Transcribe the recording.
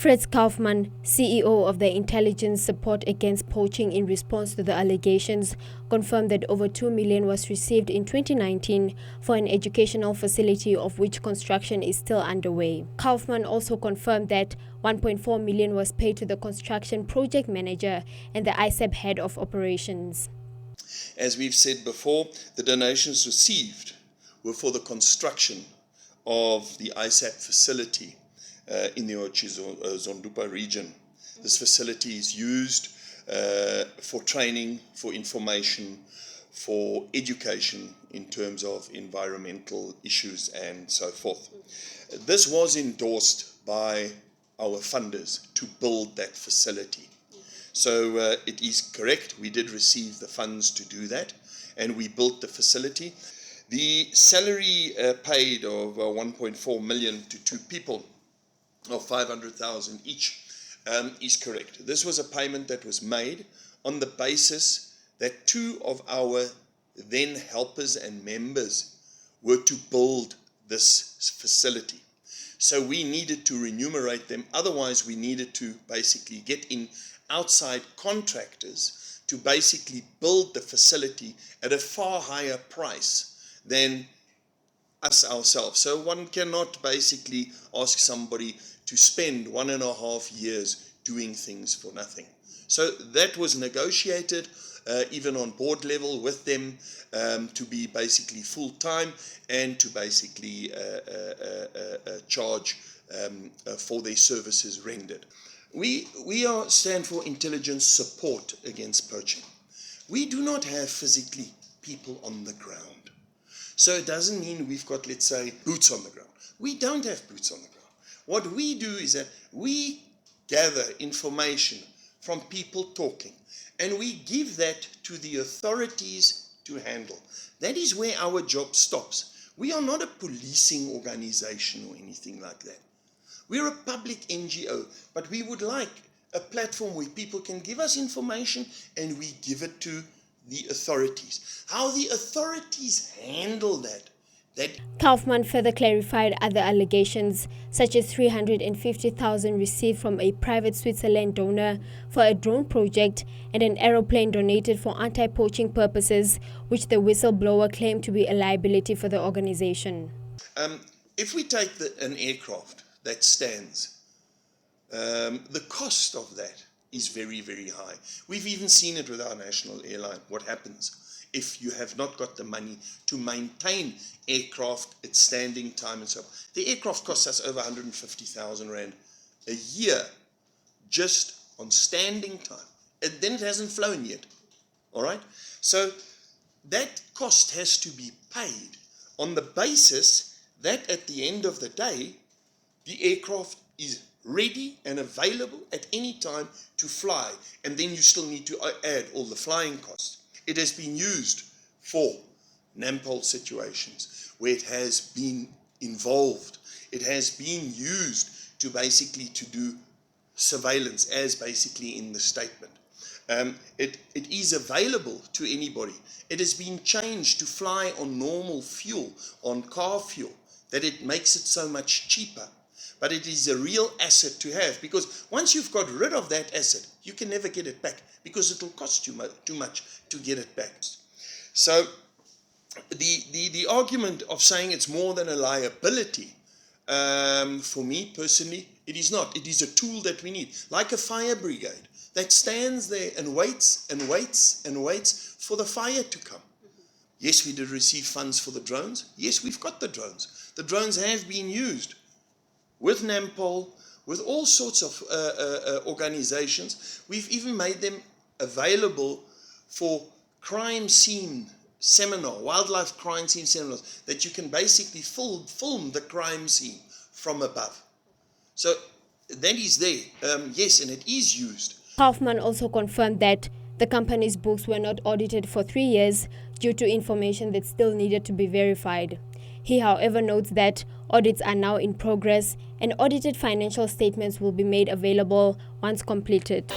Fritz Kaufmann, CEO of the Intelligence Support Against Poaching in response to the allegations, confirmed that over 2 million was received in 2019 for an educational facility of which construction is still underway. Kaufmann also confirmed that 1.4 million was paid to the construction project manager and the ISAP head of operations. As we've said before, the donations received were for the construction of the ISAP facility in the Zondupa region. This facility is used for training, for information, for education in terms of environmental issues and so forth. This was endorsed by our funders to build that facility. So it is correct, we did receive the funds to do that, and we built the facility. The salary paid of 1.4 million to two people of 500,000 each is correct. This was a payment that was made on the basis that two of our then helpers and members were to build this facility. So we needed to remunerate them, otherwise we needed to basically get in outside contractors to basically build the facility at a far higher price than us ourselves. So one cannot basically ask somebody to spend 1.5 years doing things for nothing. So that was negotiated even on board level with them to be basically full-time and to basically charge for their services rendered. We stand for intelligence support against poaching. We do not have physically people on the ground. So it doesn't mean we've got, let's say, boots on the ground. We don't have boots on the ground. What we do is that we gather information from people talking, and we give that to the authorities to handle. That is where our job stops. We are not a policing organization or anything like that. We're a public NGO, but we would like a platform where people can give us information and we give it to the authorities. How the authorities handle that. Kaufmann further clarified other allegations, such as 350,000 received from a private Switzerland donor for a drone project and an aeroplane donated for anti-poaching purposes, which the whistleblower claimed to be a liability for the organization. If we take an aircraft that stands, the cost of that is very, very high. We've even seen it with our national airline. What happens if you have not got the money to maintain aircraft, its standing time and so on? The aircraft costs us over 150,000 Rand a year just on standing time. And then it hasn't flown yet. All right? So that cost has to be paid on the basis that at the end of the day, the aircraft is ready and available at any time to fly. And then you still need to add all the flying costs. It has been used for NAMPOL situations where it has been involved. It has been used to basically to do surveillance, as basically in the statement. It is available to anybody. It has been changed to fly on normal fuel, on car fuel, that it makes it so much cheaper. But it is a real asset to have, because once you've got rid of that asset, you can never get it back, because it will cost you too much to get it back. So the argument of saying it's more than a liability, for me personally, it is not. It is a tool that we need, like a fire brigade that stands there and waits and waits and waits for the fire to come. Yes, we did receive funds for the drones. Yes, we've got the drones. The drones have been used with NAMPOL, with all sorts of organizations. We've even made them available for crime scene seminar, wildlife crime scene seminars, that you can basically film the crime scene from above. So that is there, yes, and it is used. Kaufmann also confirmed that the company's books were not audited for 3 years due to information that still needed to be verified. He, however, notes that audits are now in progress and audited financial statements will be made available once completed.